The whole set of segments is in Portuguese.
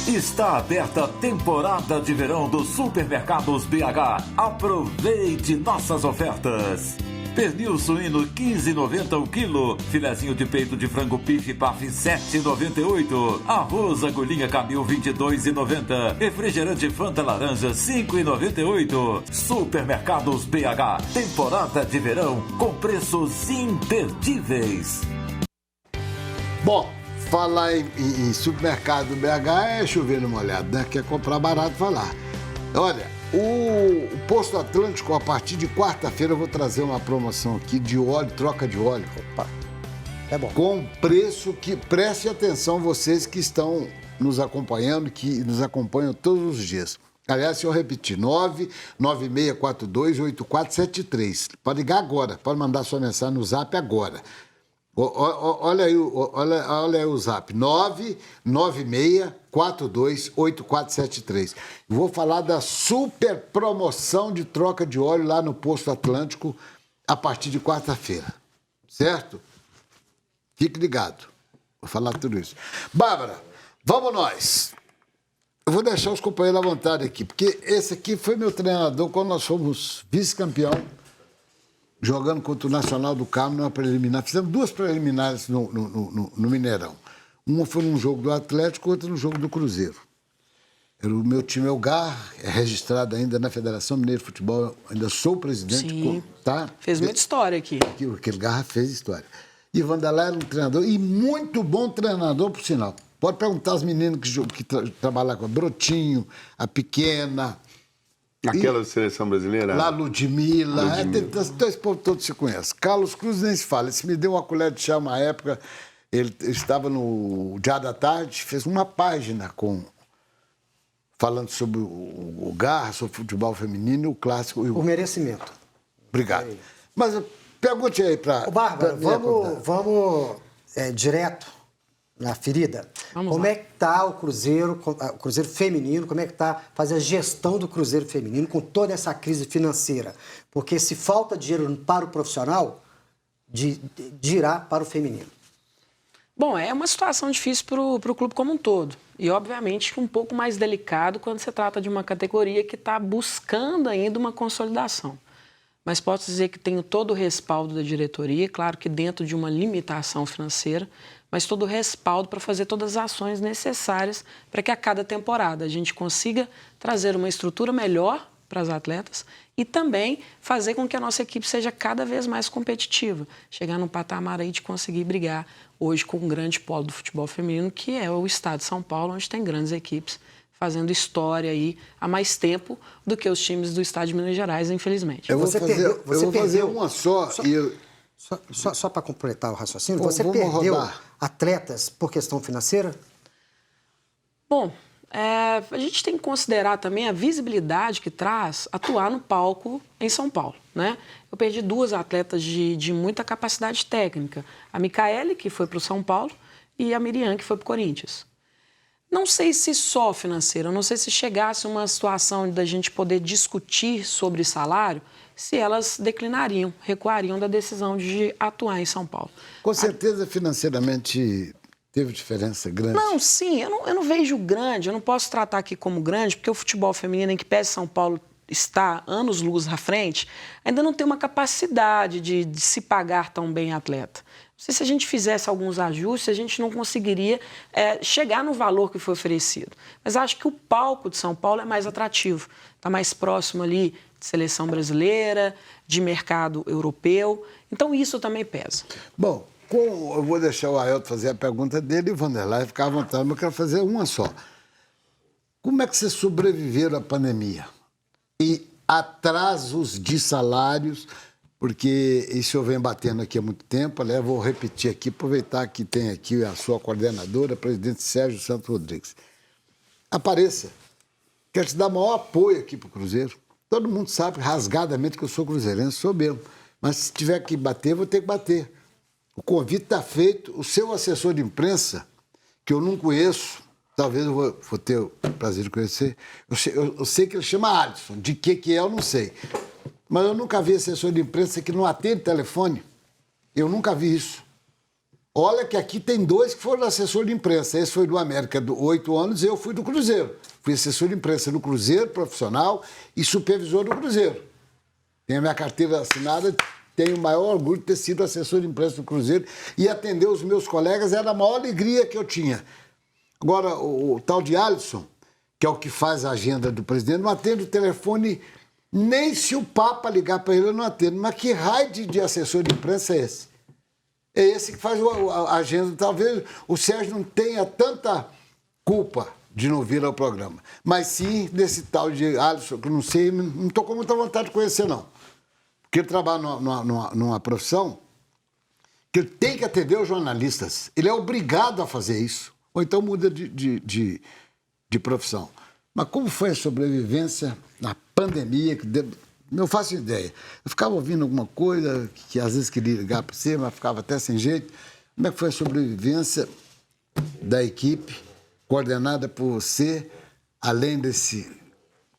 Está aberta a temporada de verão dos Supermercados BH. Aproveite nossas ofertas. Pernil suíno 15,90 o quilo. Filezinho de peito de frango Pif Paf 7,98. Arroz agulhinha Camil 22,90. Refrigerante Fanta laranja 5,98. Supermercados BH. Temporada de verão com preços imperdíveis. Bom, falar em supermercado BH é chover no molhado, né? Quer comprar barato, vai lá. Olha, o Posto Atlântico, a partir de quarta-feira, eu vou trazer uma promoção aqui de óleo, troca de óleo. Opa, é bom. Com preço que... Preste atenção, vocês que estão nos acompanhando, que nos acompanham todos os dias. Aliás, se eu repetir, 996428473. Pode ligar agora, pode mandar sua mensagem no Zap agora. Olha aí o Zap, 996428473. Vou falar da super promoção de troca de óleo lá no Posto Atlântico a partir de quarta-feira, certo? Fique ligado, vou falar tudo isso. Bárbara, vamos nós. Eu vou deixar os companheiros à vontade aqui, porque esse aqui foi meu treinador quando nós fomos vice-campeão, jogando contra o Nacional do Carmo numa preliminar. Fizemos 2 preliminares no Mineirão. Uma foi num jogo do Atlético, outra no jogo do Cruzeiro. O meu time é o GAR, é registrado ainda na Federação Mineira de Futebol, ainda sou presidente. Sim, tá? Fez muita história aqui. Aquele GAR fez história. E Vanderlei era um treinador, e muito bom treinador, por sinal. Pode perguntar aos meninos que trabalham com a Brotinho, a Pequena... Aquela seleção brasileira? Lá, Ludmilla. Esse povo todo se conhece. Carlos Cruz nem se fala. Esse me deu uma colher de chá uma época. Ele estava no Diário da Tarde, fez uma página falando sobre o Garra, sobre o futebol feminino e o clássico. O merecimento. Obrigado. Mas pergunte aí para... Bárbara, vamos direto na ferida. Como é que está o Cruzeiro feminino, como é que está fazer a gestão do Cruzeiro feminino com toda essa crise financeira? Porque se falta dinheiro para o profissional, dirá para o feminino. Bom, é uma situação difícil para o clube como um todo. E, obviamente, um pouco mais delicado quando se trata de uma categoria que está buscando ainda uma consolidação. Mas posso dizer que tenho todo o respaldo da diretoria, claro que dentro de uma limitação financeira, mas todo o respaldo para fazer todas as ações necessárias para que a cada temporada a gente consiga trazer uma estrutura melhor para as atletas e também fazer com que a nossa equipe seja cada vez mais competitiva, chegar num patamar aí de conseguir brigar hoje com um grande polo do futebol feminino, que é o estado de São Paulo, onde tem grandes equipes fazendo história aí há mais tempo do que os times do estado de Minas Gerais, infelizmente. Eu vou fazer uma só. Só para completar o raciocínio, você perdeu atletas por questão financeira? Bom, a gente tem que considerar também a visibilidade que traz atuar no palco em São Paulo, né? Eu perdi 2 atletas de muita capacidade técnica. A Micaele, que foi para o São Paulo, e a Miriam, que foi para o Corinthians. Não sei se só financeira, não sei se chegasse uma situação da gente poder discutir sobre salário, se elas declinariam, recuariam da decisão de atuar em São Paulo. Com certeza, financeiramente, teve diferença grande? Não, sim, eu não vejo grande, eu não posso tratar aqui como grande, porque o futebol feminino, em que pese São Paulo está anos-luz à frente, ainda não tem uma capacidade de se pagar tão bem atleta. Não sei se a gente fizesse alguns ajustes, a gente não conseguiria chegar no valor que foi oferecido. Mas acho que o palco de São Paulo é mais atrativo, está mais próximo ali de seleção brasileira, de mercado europeu. Então isso também pesa. Bom, eu vou deixar o Ailton fazer a pergunta dele e o Vanderlei ficar à vontade, mas eu quero fazer uma só. Como é que vocês sobreviveram à pandemia? E atrasos de salários, porque isso eu venho batendo aqui há muito tempo, aliás, vou repetir aqui, aproveitar que tem aqui a sua coordenadora, a presidente Sérgio Santos Rodrigues. Apareça. Quero te dar maior apoio aqui para o Cruzeiro. Todo mundo sabe rasgadamente que eu sou cruzeirense, sou mesmo. Mas se tiver que bater, vou ter que bater. O convite está feito. O seu assessor de imprensa, que eu não conheço, talvez eu vou ter o prazer de conhecer, eu sei que ele chama Alisson. De que é, eu não sei. Mas eu nunca vi assessor de imprensa que não atende telefone. Eu nunca vi isso. Olha que aqui tem 2 que foram assessor de imprensa. Esse foi do América, 8 anos, e eu fui do Cruzeiro. Fui assessor de imprensa do Cruzeiro, profissional, e supervisor do Cruzeiro. Tenho a minha carteira assinada, tenho o maior orgulho de ter sido assessor de imprensa do Cruzeiro e atender os meus colegas era a maior alegria que eu tinha. Agora, o tal de Alisson, que é o que faz a agenda do presidente, não atende o telefone, nem se o Papa ligar para ele, eu não atendo. Mas que raio de assessor de imprensa é esse? É esse que faz a agenda. Talvez o Sérgio não tenha tanta culpa de não vir ao programa. Mas sim desse tal de Alisson, que eu não sei, não estou com muita vontade de conhecer, não. Porque ele trabalha numa profissão que ele tem que atender os jornalistas. Ele é obrigado a fazer isso. Ou então muda de profissão. Mas como foi a sobrevivência na pandemia? Não faço ideia. Eu ficava ouvindo alguma coisa que às vezes queria ligar para você, mas ficava até sem jeito. Como é que foi a sobrevivência da equipe, coordenada por você, além desse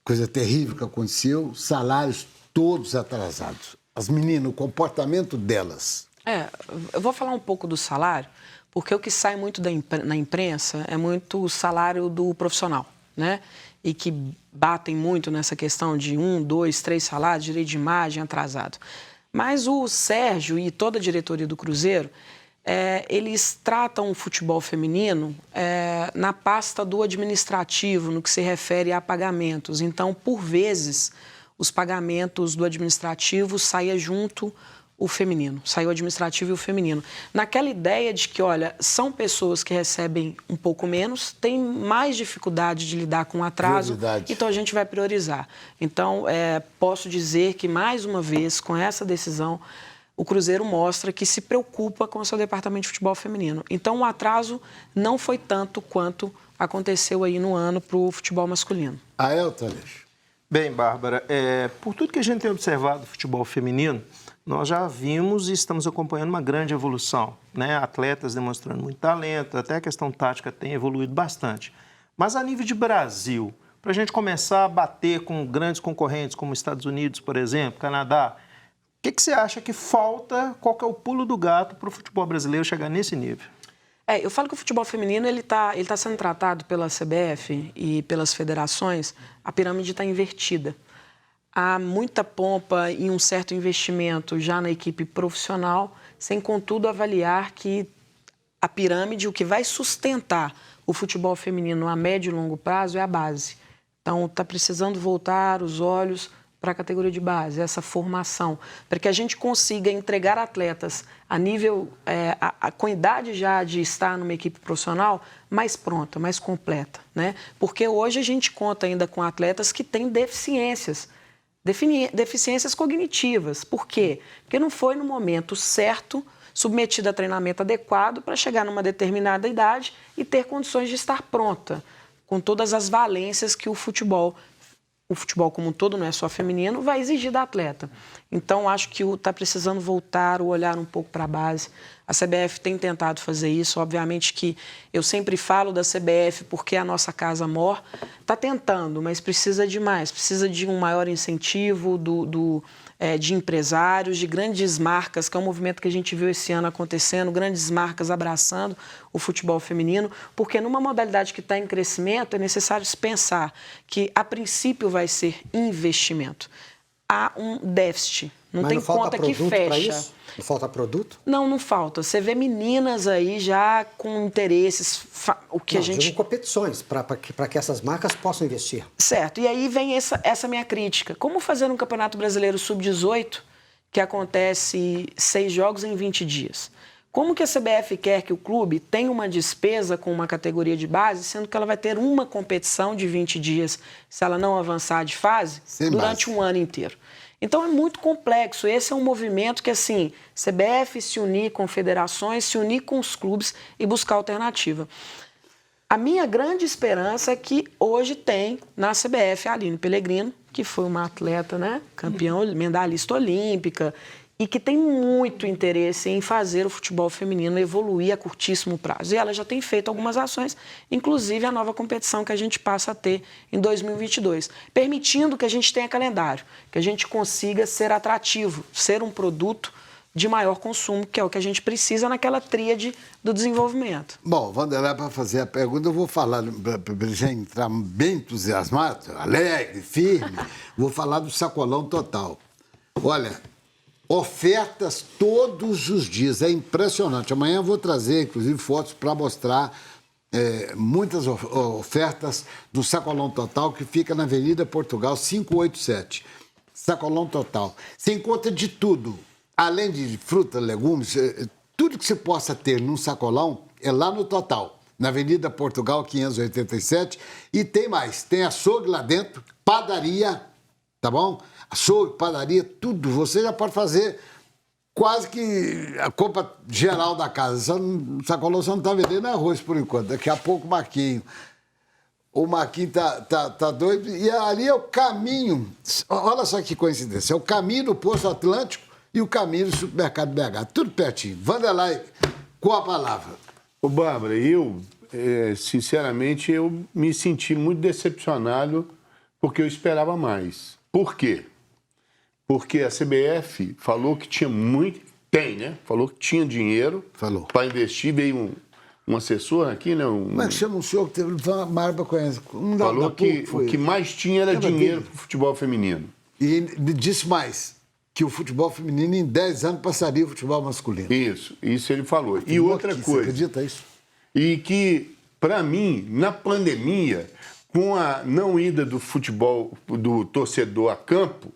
coisa terrível que aconteceu, salários todos atrasados. As meninas, o comportamento delas. Eu vou falar um pouco do salário, porque o que sai muito na imprensa é muito o salário do profissional, né? E que batem muito nessa questão de 1, 2, 3 salários, direito de imagem atrasado. Mas o Sérgio e toda a diretoria do Cruzeiro, eles tratam o futebol feminino na pasta do administrativo, no que se refere a pagamentos. Então, por vezes, os pagamentos do administrativo saia junto o feminino, saiu o administrativo e o feminino. Naquela ideia de que, olha, são pessoas que recebem um pouco menos, têm mais dificuldade de lidar com o atraso, então a gente vai priorizar. Então, posso dizer que, mais uma vez, com essa decisão, o Cruzeiro mostra que se preocupa com o seu departamento de futebol feminino. Então, o atraso não foi tanto quanto aconteceu aí no ano para o futebol masculino. Aelton. Bem, Bárbara, por tudo que a gente tem observado do futebol feminino, nós já vimos e estamos acompanhando uma grande evolução, né? Atletas demonstrando muito talento, até a questão tática tem evoluído bastante. Mas a nível de Brasil, para a gente começar a bater com grandes concorrentes como Estados Unidos, por exemplo, Canadá, o que você acha que falta, qual que é o pulo do gato para o futebol brasileiro chegar nesse nível? Eu falo que o futebol feminino ele tá sendo tratado pela CBF e pelas federações, a pirâmide está invertida. Há muita pompa e um certo investimento já na equipe profissional, sem, contudo, avaliar que a pirâmide, o que vai sustentar o futebol feminino a médio e longo prazo é a base. Então, está precisando voltar os olhos para a categoria de base, essa formação, para que a gente consiga entregar atletas a nível, com idade já de estar numa equipe profissional, mais pronta, mais completa, né? Porque hoje a gente conta ainda com atletas que têm deficiências cognitivas. Por quê? Porque não foi no momento certo, submetido a treinamento adequado para chegar numa determinada idade e ter condições de estar pronta, com todas as valências que o futebol como um todo, não é só feminino, vai exigir da atleta. Então, acho que está precisando voltar o olhar um pouco para a base. A CBF tem tentado fazer isso. Obviamente que eu sempre falo da CBF porque é a nossa casa-mor. Está tentando, mas precisa de mais. Precisa de um maior incentivo de empresários, de grandes marcas, que é um movimento que a gente viu esse ano acontecendo, grandes marcas abraçando o futebol feminino, porque numa modalidade que está em crescimento é necessário se pensar que, a princípio, vai ser investimento. Há um déficit, não tem conta que fecha. Não falta produto? Não falta. Você vê meninas aí já com interesses, competições para que essas marcas possam investir. Certo. E aí vem essa minha crítica. Como fazer um Campeonato Brasileiro Sub-18 que acontece 6 jogos em 20 dias? Como que a CBF quer que o clube tenha uma despesa com uma categoria de base, sendo que ela vai ter uma competição de 20 dias, se ela não avançar de fase, durante um ano inteiro? Então, é muito complexo. Esse é um movimento que, assim, CBF se unir com federações, se unir com os clubes e buscar alternativa. A minha grande esperança é que hoje tem na CBF a Aline Pellegrino, que foi uma atleta, né, campeã, medalhista olímpica, e que tem muito interesse em fazer o futebol feminino evoluir a curtíssimo prazo. E ela já tem feito algumas ações, inclusive a nova competição que a gente passa a ter em 2022, permitindo que a gente tenha calendário, que a gente consiga ser atrativo, ser um produto de maior consumo, que é o que a gente precisa naquela tríade do desenvolvimento. Bom, Vanderlei, para fazer a pergunta, eu vou falar, para já entrar bem entusiasmado, alegre, firme, vou falar do sacolão total. Olha, ofertas todos os dias, é impressionante. Amanhã eu vou trazer, inclusive, fotos para mostrar muitas ofertas do Sacolão Total, que fica na Avenida Portugal 587. Sacolão Total. Você encontra de tudo, além de fruta, legumes, tudo que você possa ter num sacolão é lá no Total, na Avenida Portugal 587. E tem mais, tem açougue lá dentro, padaria, tá bom? Açougue, padaria, tudo. Você já pode fazer quase que a compra geral da casa. O sacolão só não está vendendo arroz por enquanto. Daqui a pouco o Marquinho. O Marquinhos tá doido. E ali é o caminho. Olha só que coincidência. É o caminho do Poço Atlântico e o caminho do Supermercado BH. Tudo pertinho. Vanderlei, com a palavra. Ô, Bárbara, sinceramente, eu me senti muito decepcionado porque eu esperava mais. Por quê? Porque a CBF falou que tinha muito... Tem, né? Falou que tinha dinheiro para investir. Veio um assessor aqui, né? Como é que chama um senhor que teve... Marba conhece. Falou que o que mais tinha era dinheiro para o futebol feminino. E disse mais, que o futebol feminino em 10 anos passaria o futebol masculino. Isso ele falou. E outra coisa... Você acredita isso? E que, para mim, na pandemia, com a não ida do futebol, do torcedor a campo,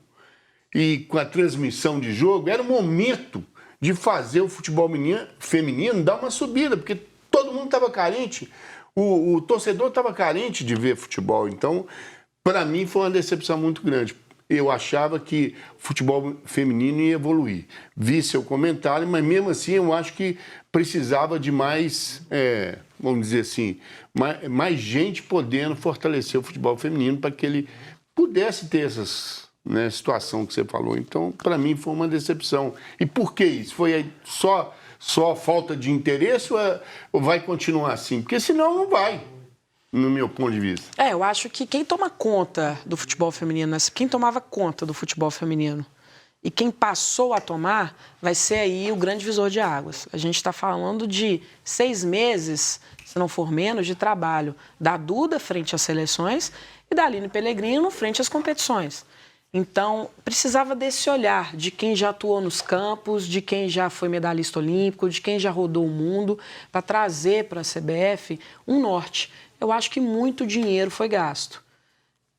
e com a transmissão de jogo, era o momento de fazer o futebol feminino dar uma subida, porque todo mundo estava carente, o torcedor estava carente de ver futebol. Então, para mim, foi uma decepção muito grande. Eu achava que o futebol feminino ia evoluir. Vi seu comentário, mas mesmo assim eu acho que precisava de mais, vamos dizer assim, mais gente podendo fortalecer o futebol feminino para que ele pudesse ter essas... situação que você falou. Então, para mim, foi uma decepção. E por que isso? Foi só falta de interesse ou vai continuar assim? Porque senão não vai, no meu ponto de vista. Eu acho que quem toma conta do futebol feminino, quem tomava conta do futebol feminino e quem passou a tomar, vai ser aí o grande divisor de águas. A gente está falando de 6 meses, se não for menos, de trabalho da Duda frente às seleções e da Aline Pellegrino frente às competições. Então, precisava desse olhar de quem já atuou nos campos, de quem já foi medalhista olímpico, de quem já rodou o mundo, para trazer para a CBF um norte. Eu acho que muito dinheiro foi gasto,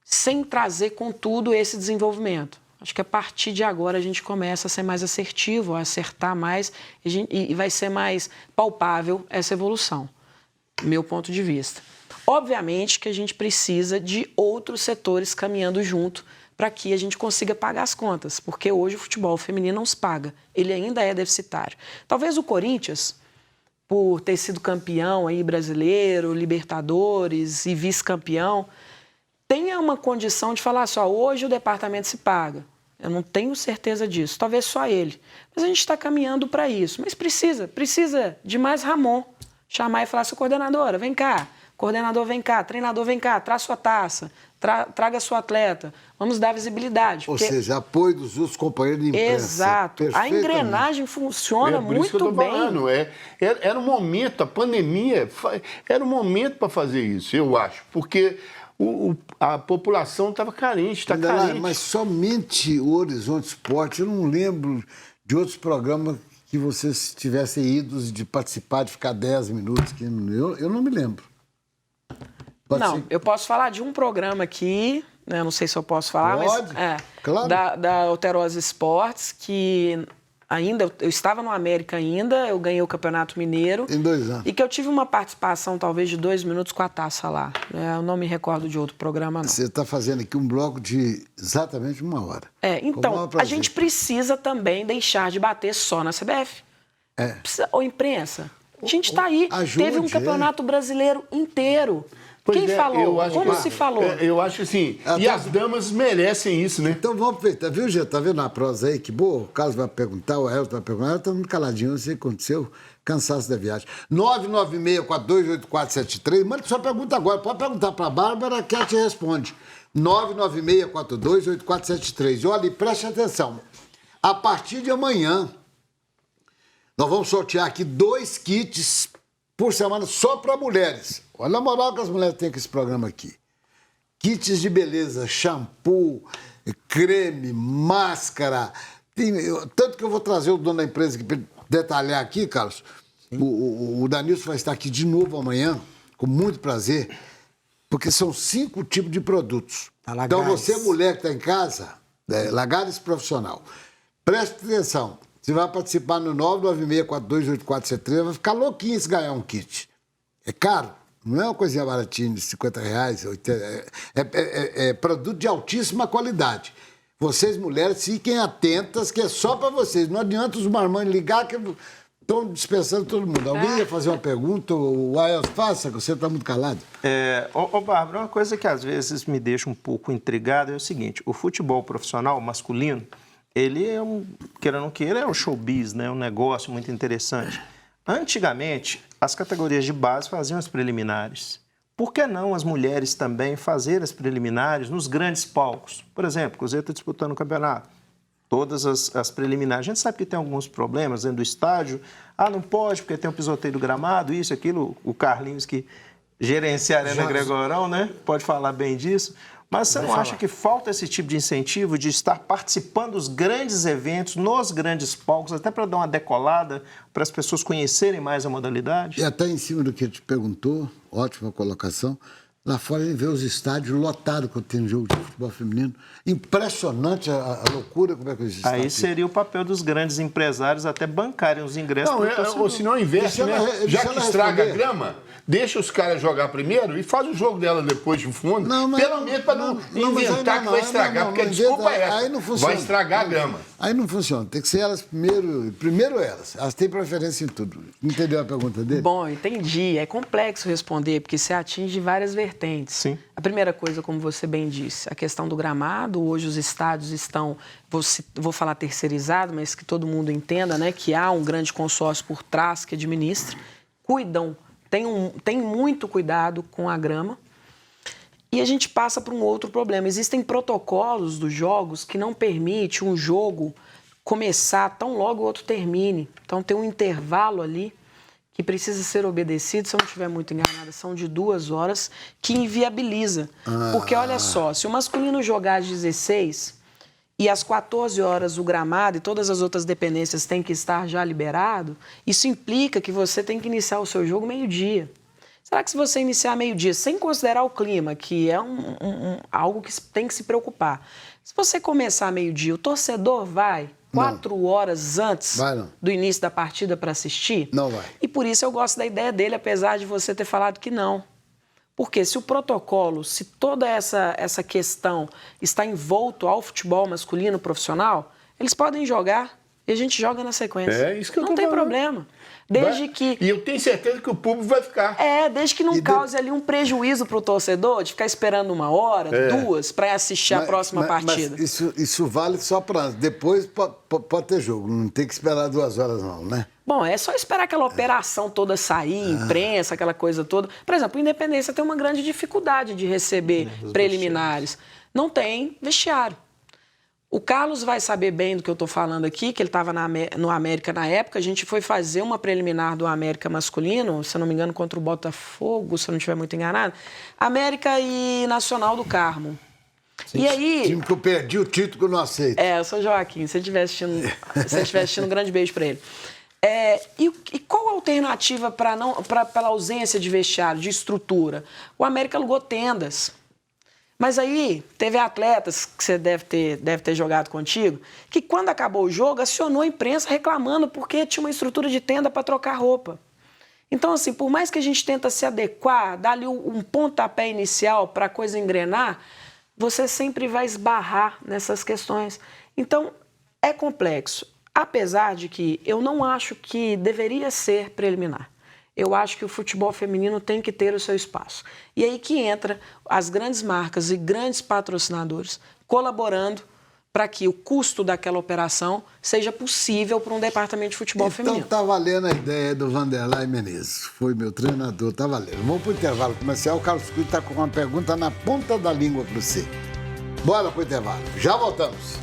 sem trazer, contudo, esse desenvolvimento. Acho que a partir de agora a gente começa a ser mais assertivo, a acertar mais e vai ser mais palpável essa evolução, meu ponto de vista. Obviamente que a gente precisa de outros setores caminhando junto, para que a gente consiga pagar as contas, porque hoje o futebol feminino não se paga, ele ainda é deficitário. Talvez o Corinthians, por ter sido campeão aí brasileiro, Libertadores e vice-campeão, tenha uma condição de falar só, hoje o departamento se paga. Eu não tenho certeza disso, talvez só ele. Mas a gente está caminhando para isso. Mas precisa de mais Ramon, chamar e falar, sua coordenadora, vem cá, coordenador vem cá, treinador vem cá, traz sua taça, traga sua atleta, vamos dar visibilidade. Ou seja, apoio dos outros companheiros de imprensa. Exato. A engrenagem funciona muito bem. Por isso que eu estou falando. Era um momento, a pandemia, era um momento para fazer isso, eu acho. Porque a população estava carente, está carente. Mas somente o Horizonte Esporte, eu não lembro de outros programas que vocês tivessem ido de participar, de ficar 10 minutos. Eu não me lembro. Eu posso falar de um programa aqui, né? Não sei se eu posso falar, Pode, mas claro. da Alterosa Esportes, que eu estava no América ainda, eu ganhei o Campeonato Mineiro. Em 2 anos. E que eu tive uma participação, talvez, de 2 minutos com a taça lá. Eu não me recordo de outro programa, não. Você está fazendo aqui um bloco de exatamente 1 hora. Então, a gente precisa também deixar de bater só na CBF. Ou imprensa. A gente está aí. Teve um Campeonato Brasileiro inteiro. Quem falou? Como se falou? Eu acho assim, e as damas merecem isso, né? Então vamos aproveitar, viu, Gê? Tá vendo a prosa aí? Que boa, o Carlos vai perguntar, o Elton vai perguntar, tá muito caladinho, não sei o que aconteceu, cansaço da viagem. 996428473, manda sua pergunta agora, pode perguntar para a Bárbara que ela te responde. 996428473. Olha, e preste atenção, a partir de amanhã, Nós vamos sortear aqui 2 kits por semana só para mulheres. Olha a moral que as mulheres têm com esse programa aqui. Kits de beleza, shampoo, creme, máscara. Tanto que eu vou trazer o dono da empresa aqui para detalhar aqui, Carlos. O Danilson vai estar aqui de novo amanhã, com muito prazer, porque são 5 tipos de produtos. Então você, mulher que está em casa, Lagares Profissional, preste atenção. Você vai participar no 996428473, vai ficar louquinho se ganhar um kit. É caro, não é uma coisinha baratinha de R$50, 80, é produto de altíssima qualidade. Vocês, mulheres, fiquem atentas, que é só para vocês. Não adianta os marmanjos ligar, que estão dispensando todo mundo. Alguém ia fazer uma pergunta? O Aels, faça, que você está muito calado. Bárbara, uma coisa que às vezes me deixa um pouco intrigado é o seguinte: o futebol profissional masculino, ele é queira ou não queira, é um showbiz, né? Um negócio muito interessante. Antigamente, as categorias de base faziam as preliminares. Por que não as mulheres também fazerem as preliminares nos grandes palcos? Por exemplo, o Cruzeiro está disputando o campeonato. Todas as preliminares. A gente sabe que tem alguns problemas dentro do estádio. Não pode, porque tem um pisoteio do gramado, isso, aquilo. O Carlinhos, que gerencia a Arena Gregorão, né? Pode falar bem disso. Mas você não acha que falta esse tipo de incentivo de estar participando dos grandes eventos, nos grandes palcos, até para dar uma decolada, para as pessoas conhecerem mais a modalidade? E até em cima do que te perguntou, ótima colocação, lá fora ele vê os estádios lotados quando tem jogo de futebol feminino. Impressionante a loucura como é que os estádios... Aí seria o papel dos grandes empresários até bancarem os ingressos. Ou se não investe, né? Já que estraga a grama, deixa os caras jogar primeiro e faz o jogo dela depois de fundo. Pelo menos para não inventar que vai estragar, porque a desculpa é essa. Aí não funciona. Vai estragar a grama. Aí não funciona. Tem que ser elas primeiro. Primeiro elas. Elas têm preferência em tudo. Entendeu a pergunta dele? Bom, entendi. É complexo responder, porque você atinge várias vertentes. Sim. A primeira coisa, como você bem disse, a questão do gramado. Hoje os estádios estão, vou falar terceirizado, mas que todo mundo entenda, né, que há um grande consórcio por trás que administra. Cuidam, tem muito cuidado com a grama. E a gente passa por um outro problema. Existem protocolos dos jogos que não permitem um jogo começar tão logo o outro termine. Então tem um intervalo ali que precisa ser obedecido, se eu não estiver muito enganada, são de 2 horas, que inviabiliza. Porque olha só, se o masculino jogar às 16 e às 14 horas o gramado e todas as outras dependências têm que estar já liberado, isso implica que você tem que iniciar o seu jogo meio-dia. Será que se você iniciar meio-dia, sem considerar o clima, que é algo que tem que se preocupar, se você começar meio-dia, o torcedor vai 4 horas antes do início da partida para assistir? Não vai. E por isso eu gosto da ideia dele, apesar de você ter falado que não. Porque se o protocolo, se toda essa questão está envolto ao futebol masculino profissional, eles podem jogar e a gente joga na sequência. É isso que eu tô Não tem falando. problema. Desde que... E eu tenho certeza que o público vai ficar. Desde que não cause ali um prejuízo para o torcedor de ficar esperando 1 hora, 2, para assistir a próxima partida. Mas isso vale só para antes. Depois pode ter jogo. Não tem que esperar 2 horas, não, né? Bom, é só esperar aquela operação toda sair, imprensa, aquela coisa toda. Por exemplo, o Independência tem uma grande dificuldade de receber preliminares. Não tem vestiário. O Carlos vai saber bem do que eu estou falando aqui, que ele estava no América na época. A gente foi fazer uma preliminar do América masculino, se eu não me engano, contra o Botafogo, se eu não estiver muito enganado. América e Nacional do Carmo. Sim, e aí... time que eu perdi o título que eu não aceito. Eu sou Joaquim. Se ele estiver assistindo, um grande beijo para ele. E qual a alternativa pela ausência de vestiário, de estrutura? O América alugou tendas. Mas aí, teve atletas, que você deve ter jogado contigo, que quando acabou o jogo, acionou a imprensa reclamando porque tinha uma estrutura de tenda para trocar roupa. Então, assim, por mais que a gente tenta se adequar, dar ali um pontapé inicial para a coisa engrenar, você sempre vai esbarrar nessas questões. Então, é complexo. Apesar de que eu não acho que deveria ser preliminar. Eu acho que o futebol feminino tem que ter o seu espaço. E aí que entra as grandes marcas e grandes patrocinadores colaborando para que o custo daquela operação seja possível para um departamento de futebol feminino. Então tá valendo a ideia do Vanderlei Menezes. Foi meu treinador, tá valendo. Vamos para o intervalo comercial. O Carlos Cruz está com uma pergunta na ponta da língua para você. Bora para o intervalo. Já voltamos.